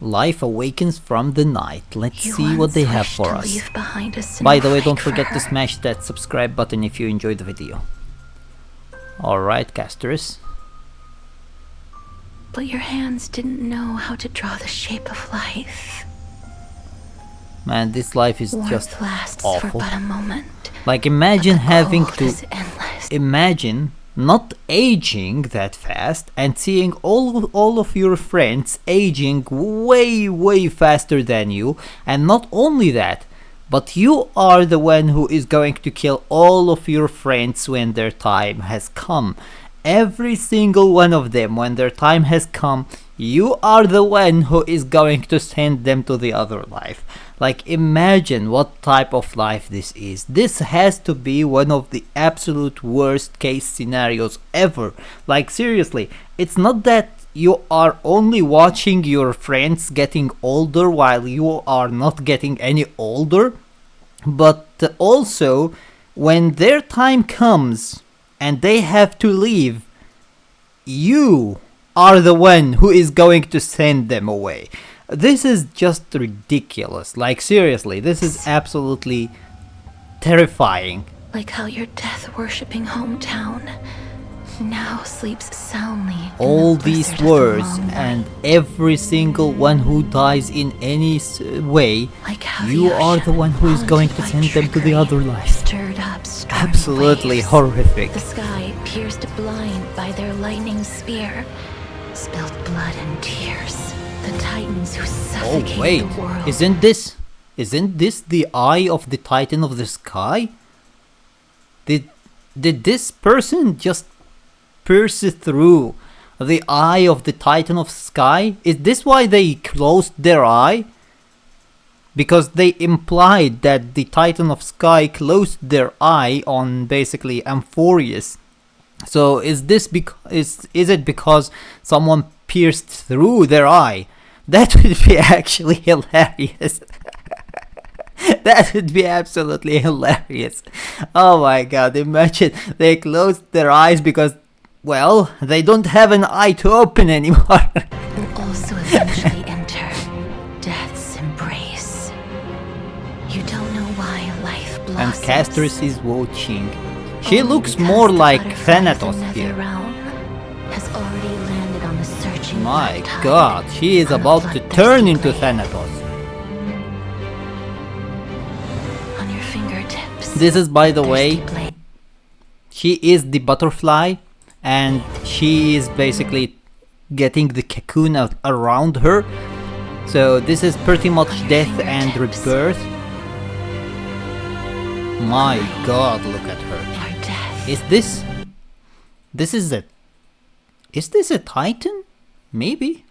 Life awakens from the night. Let's see what they have for us. Us By the way, don't forget to smash that subscribe button if you enjoyed the video. Alright, casters. But your hands didn't know how to draw the shape of life. Man, this life is Warmth just lasts awful. for but a moment. Like, imagine but the having cold to... is endless. Imagine not aging that fast and seeing all of your friends aging way faster than you, and not only that, but you are the one who is going to kill all of your friends when their time has come. Every single one of them, when their time has come, you are the one who is going to send them to the other life. Like, imagine what type of life this is. This has to be one of the absolute worst case scenarios ever. Like, seriously, it's not that you are only watching your friends getting older while you are not getting any older, but also when their time comes and they have to leave, you are the one who is going to send them away. This is just ridiculous. Like, seriously, this is absolutely terrifying. Like how your death-worshipping hometown now sleeps soundly. All these words and every single one who dies in any way, like how you are the one who is going to send them to the other life. Stirred up Absolutely waves. Horrific. The sky pierced blind by their lightning spear, spilled blood and tears. The titans who suffocate Oh wait, the world. isn't this the eye of the titan of the sky? Did this person just pierce through the eye of the titan of sky? Is this why they closed their eye? Because they implied that the titan of sky closed their eye on basically Amphorius. So is it because someone pierced through their eye? That would be actually hilarious. That would be absolutely hilarious. Oh my god, imagine they closed their eyes because, well, they don't have an eye to open anymore. Will also eventually enter death's embrace. You don't know why life blossoms. And Castris is watching. She looks more like Thanatos here. Has already landed on the searching My god, she is about to turn into Thanatos. On your fingertips. This is, by the way, she is the butterfly, and she is basically getting the cocoon out around her. So this is pretty much death and rebirth. My god, look at her. Is this a titan? Maybe.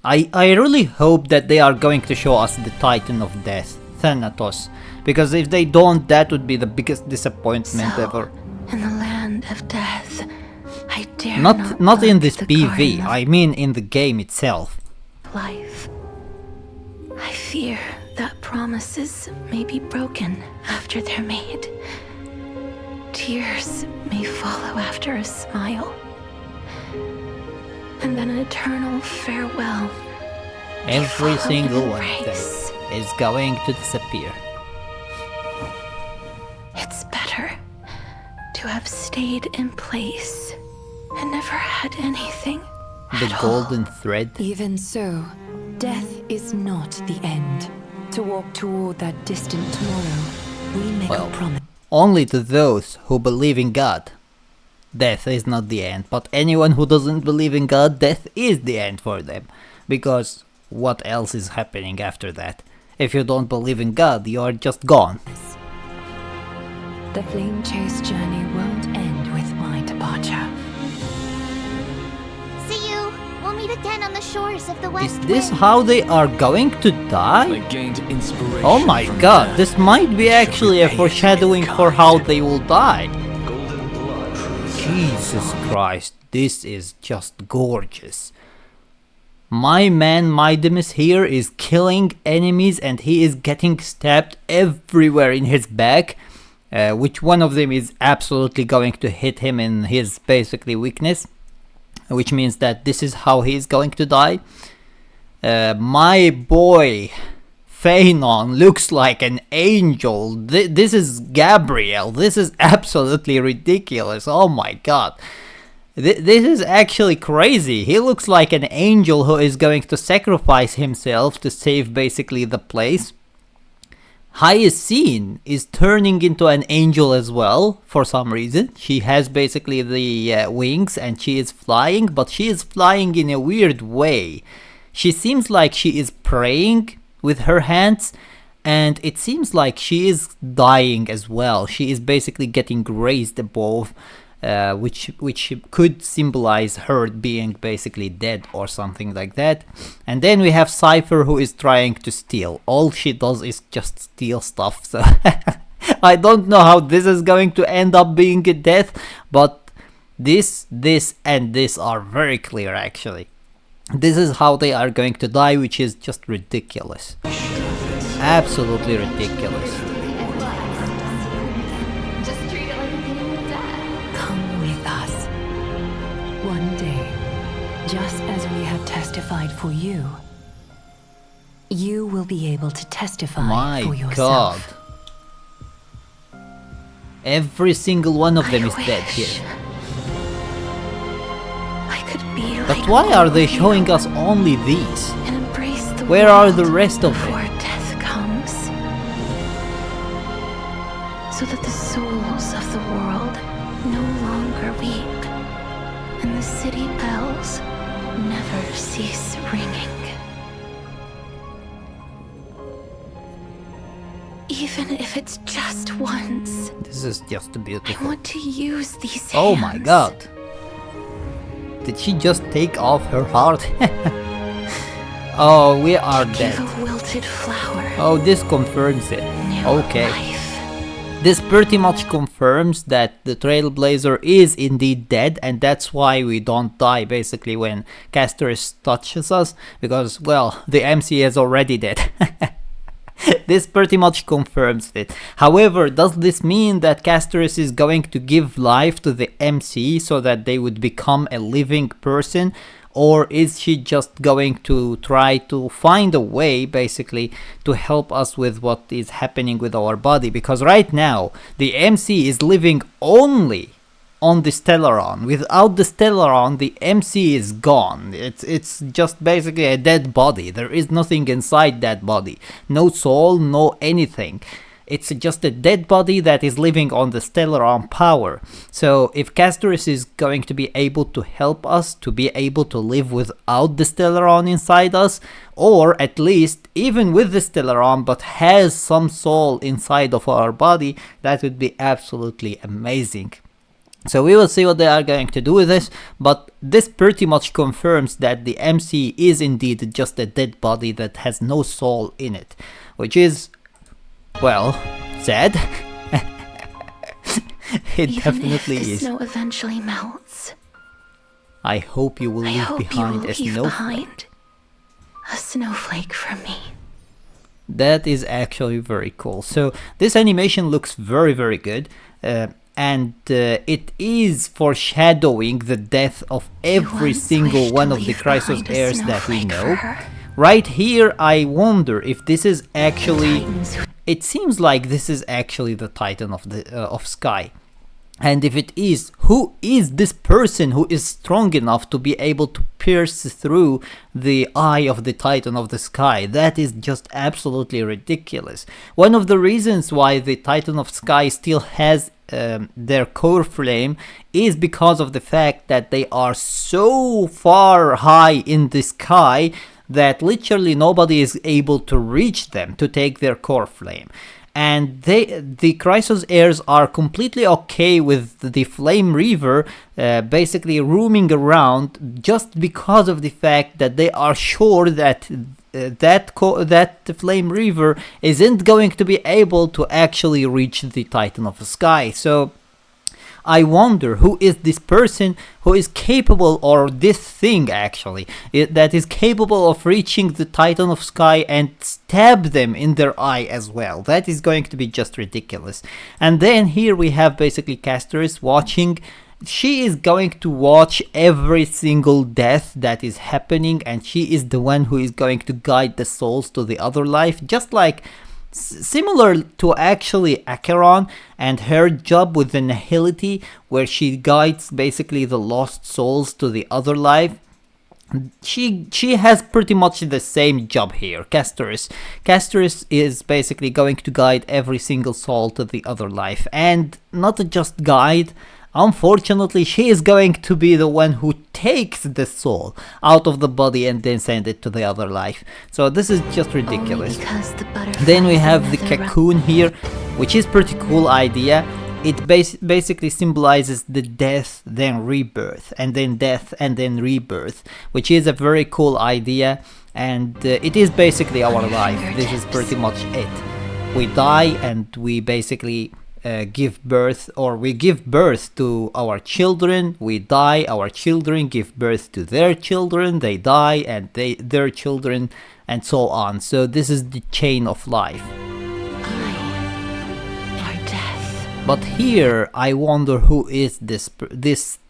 I really hope that they are going to show us the titan of death, Thanatos, because if they don't, that would be the biggest disappointment ever. In the land of death, I dare not in this PV, I mean in the game itself. Life. I fear that promises may be broken after they're made. Tears may follow after a smile, and then an eternal farewell. Every single one of them is going to disappear. It's better to have stayed in place and never had anything. The golden thread. Even so, death is not the end. To walk toward that distant tomorrow, we make a promise. Only to those who believe in God. Death is not the end, but anyone who doesn't believe in God, death is the end for them. Because what else is happening after that? If you don't believe in God, you are just gone. The flame chase journey won't end with my departure. See you! We'll meet again on the shores of the West Is this Wind. how they are going to die? I gained inspiration. Oh my god, this might be actually a foreshadowing for how they will die. Golden blood. Jesus Christ, this is just gorgeous. My man Midemus here is killing enemies and he is getting stabbed everywhere in his back. Which one of them is absolutely going to hit him in his basically weakness. Which means that this is how he is going to die. My boy Phanon looks like an angel. This is Gabriel. This is absolutely ridiculous. Oh my god. This is actually crazy. He looks like an angel who is going to sacrifice himself to save basically the place. Hyacinth is turning into an angel as well for some reason. She has basically the wings and she is flying, but she is flying in a weird way. She seems like she is praying with her hands, and it seems like she is dying as well. She is basically getting raised above, which could symbolize her being basically dead or something like that. And then we have Cipher, who is trying to steal. All she does is just steal stuff, so I don't know how this is going to end up being a death, but this and this are very clear actually. This is how they are going to die, which is just ridiculous. Absolutely ridiculous. One day, just as we have testified for you, you will be able to testify for yourself. My god. Every single one of them is dead here. I could be But like why are they all of showing you us only these? and embrace the Where are world the rest of before them? death comes, so that the souls of the world no longer weep, and the city bells never cease ringing. Even if it's just once, This is just I beautiful. want to use these hands. Oh my god. Did she just take off her heart? Oh, we are Give dead. a wilted flower Oh, this confirms it. new Okay. life. This pretty much confirms that the Trailblazer is indeed dead, and that's why we don't die basically when Castorus touches us, because, well, the MC is already dead. This pretty much confirms it. However, does this mean that Castorus is going to give life to the MC so that they would become a living person? Or is she just going to try to find a way basically to help us with what is happening with our body? Because right now the MC is living only on the Stellaron. Without the Stellaron, the MC is gone. It's just basically a dead body. There is nothing inside that body. No soul, no anything. It's just a dead body that is living on the Stellaron power. So if Castorus is going to be able to help us to be able to live without the Stellaron inside us, or at least even with the Stellaron but has some soul inside of our body, that would be absolutely amazing. So we will see what they are going to do with this, but this pretty much confirms that the MC is indeed just a dead body that has no soul in it, which is, well, sad. It Even definitely if the is. snow eventually melts, I hope you will I leave hope you behind will a leave snowflake. behind a snowflake for me. That is actually very cool. So this animation looks very, very good. And it is foreshadowing the death of every once single wished one to of the leave Chrysos behind a Heirs that we snowflake know. for her. Right here, I wonder if this is actually. Titans who It seems like this is actually the Titan of the of Sky. And if it is, who is this person who is strong enough to be able to pierce through the eye of the Titan of the Sky? That is just absolutely ridiculous. One of the reasons why the Titan of Sky still has their core flame is because of the fact that they are so far high in the sky that literally nobody is able to reach them to take their core flame. And the Chrysos Heirs are completely okay with the Flame Reaver basically roaming around just because of the fact that they are sure that that Flame Reaver isn't going to be able to actually reach the Titan of the Sky. So I wonder who is this person who is capable, or this thing actually, that is capable of reaching the Titan of Sky and stab them in their eye as well. That is going to be just ridiculous. And then here we have basically Castorus watching she is going to watch every single death that is happening, and she is the one who is going to guide the souls to the other life, just like similar to actually Acheron and her job with the Nihility, where she guides basically the lost souls to the other life. She has pretty much the same job here. Castoris is basically going to guide every single soul to the other life, and not just guide. Unfortunately, she is going to be the one who takes the soul out of the body and then send it to the other life. So this is just ridiculous. Then we have the cocoon here, which is pretty cool idea. It basically symbolizes the death, then rebirth, and then death, and then rebirth, which is a very cool idea, and it is basically our life. This is pretty much it. We die and we basically give birth, or we give birth to our children. We die, our children give birth to their children, they die, and their children, and so on. So this is the chain of life. But here I wonder, who is this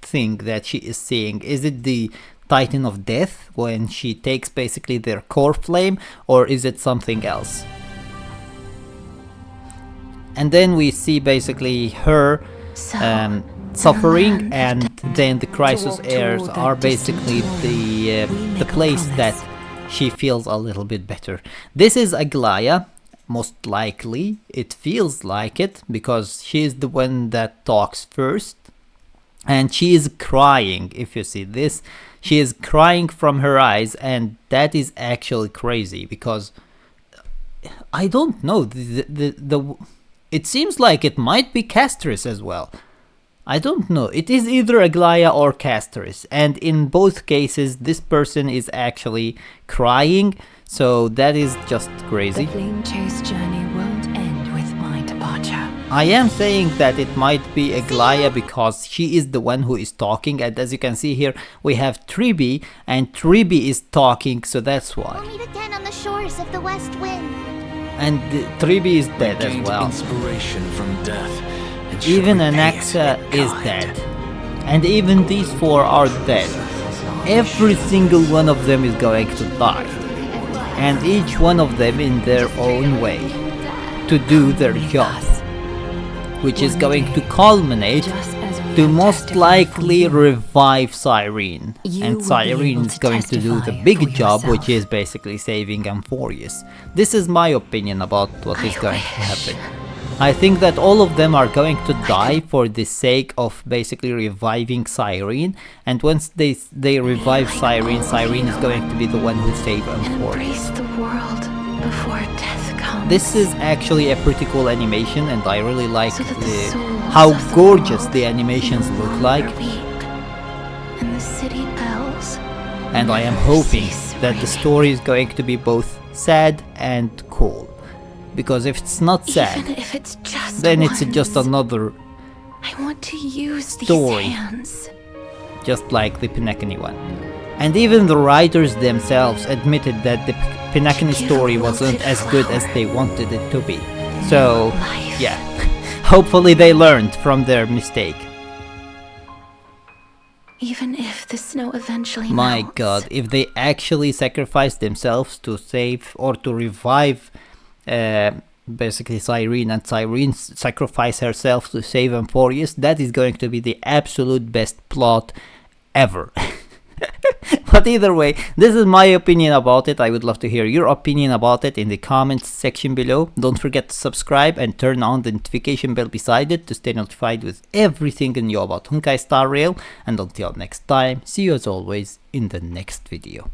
thing that she is seeing? Is it the Titan of Death when she takes basically their core flame, or is it something else? And then we see basically her suffering, and then the Chrysos Heirs are basically the place that she feels a little bit better. This is Aglaia. Most likely, it feels like it, because she is the one that talks first, and she is crying. If you see this, she is crying from her eyes, and that is actually crazy, because I don't know, it seems like it might be Castoris as well. I don't know, it is either Aglaia or Castoris, and in both cases this person is actually crying. So that is just crazy. The flame chase journey won't end with my departure. I am saying that it might be Aglaia because she is the one who is talking, and as you can see here we have Tribi, and Tribi is talking, so that's why. We'll meet again on the shores of the West Wind. And Tribi is dead as well. Inspiration from death, and even Anaxa is dead. And even these four are dead. Every single one of them is going to die. And each one of them in their own way to do their job, which is going to culminate to most likely revive Cyrene. And Cyrene is going to do the big job, which is basically saving Amphorius. This is my opinion about what is going to happen. I think that all of them are going to die for the sake of basically reviving Cyrene, and once they revive Cyrene, Cyrene is going to be the one who saves Amphorius. The world before death comes. This is actually a pretty cool animation, and I really like how gorgeous the animations look like. And the city bells. And I am hoping that the story is going to be both sad and cool. Because if it's not sad, even if it's just then it's just another I want to use story, these hands. just like the Pinakini one. And even the writers themselves admitted that the Pinakini story wasn't as good as they wanted it to be. So, yeah, hopefully they learned from their mistake. Even if the snow eventually My melts. god, if they actually sacrifice themselves to save or to revive basically Cyrene, and Cyrene sacrifice herself to save Amphorius, that is going to be the absolute best plot ever. But either way, this is my opinion about it. I would love to hear your opinion about it in the comments section below. Don't forget to subscribe and turn on the notification bell beside it to stay notified with everything new about Honkai Star Rail. And until next time, see you as always in the next video.